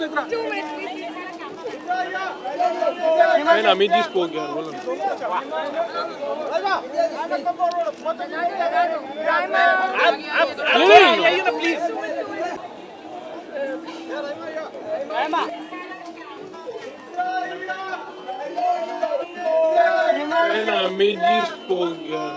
And Amit ji spoke here. Please. And Amit ji spoke here.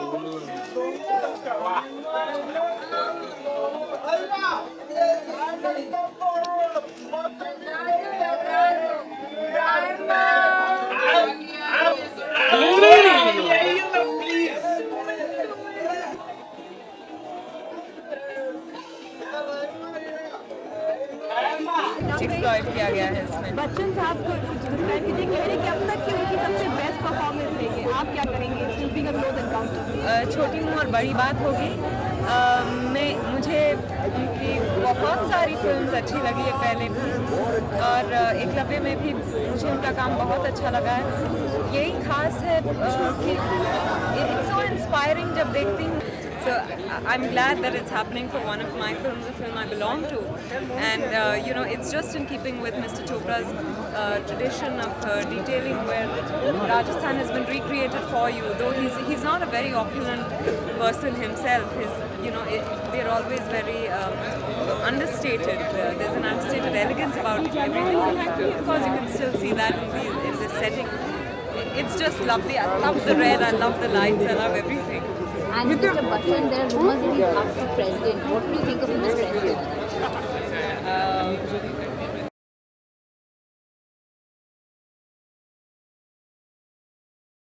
Exploit किया गया है इसमें। बच्चन साहब को डिस्क्राइब कीजिए, कह रहे कि अब तक की उनकी सबसे बेस्ट परफॉर्मेंस रहेगी, आप क्या करेंगे शूटिंग ऑफ क्लोज एनकाउंटर? छोटी मुँह और बड़ी बात होगी। मुझे उनकी बहुत सारी फिल्म्स अच्छी लगी है पहले भी, और एकलव्य में भी मुझे उनका काम बहुत अच्छा लगा है। यही खास है कि इट्स सो इंस्पायरिंग जब देखती हूँ। So I'm glad that it's happening for one of my films, a film I belong to, and it's just in keeping with Mr. Chopra's tradition of detailing, where Rajasthan has been recreated for you. Though he's not a very opulent person himself, they're always very understated. There's an understated elegance about everything. Of course, you can still see that in this setting. It's just lovely. I love the red. I love the lights. I love everything. And Mr. Bachchan, there are rumors that he's up for president. What do you think of him as president?